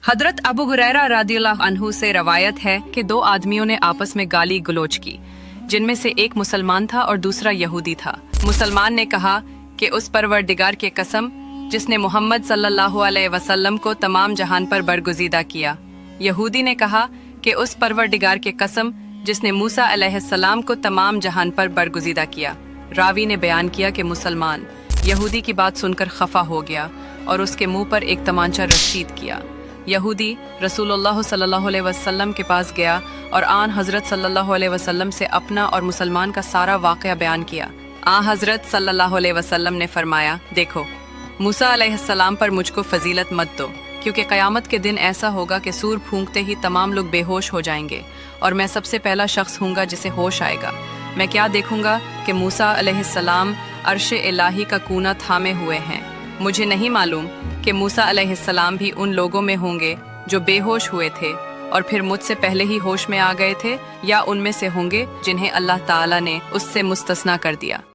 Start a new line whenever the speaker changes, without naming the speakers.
हजरत अबू हुरैरा रदियल्लाहु अन्हु से रवायत है कि दो आदमियों ने आपस में गाली गलौज की, जिनमें से एक मुसलमान था और दूसरा यहूदी था। मुसलमान ने कहा कि उस परवरदिगार की कसम जिसने मोहम्मद सल्लल्लाहु अलैहि वसल्लम को तमाम जहान पर बरगुज़ीदा किया। यहूदी ने कहा कि उस परवरदिगार की कसम जिसने मूसा अलैहिस्सलाम को तमाम जहान पर बरगुज़ीदा किया। रावी ने बयान किया कि मुसलमान यहूदी की बात सुनकर खफा हो गया और उसके मुंह पर एक तमांचा रशीद किया। यहूदी रसूलुल्लाह सल्लल्लाहु अलैहि वसल्लम के पास गया और आन हज़रत सल्लल्लाहु अलैहि वसल्लम से अपना और मुसलमान का सारा वाक़या बयान किया। हज़रत सल्लल्लाहु अलैहि वसल्लम ने फरमाया, देखो मूसा अलैहिस्सलाम पर मुझको फजीलत मत दो, क्योंकि क़यामत के दिन ऐसा होगा कि सूर फूंकते ही तमाम लोग बेहोश हो जाएंगे और मैं सबसे पहला शख्स हूँगा जिसे होश आएगा। मैं क्या देखूँगा कि मूसा अलैहिस्सलाम अर्श इलाही का कूना थामे हुए हैं। मुझे नहीं मालूम कि मूसा अलैहिस्सलाम भी उन लोगों में होंगे जो बेहोश हुए थे और फिर मुझसे पहले ही होश में आ गए थे, या उनमें से होंगे जिन्हें अल्लाह ताला ने उससे मुस्तस्ना कर दिया।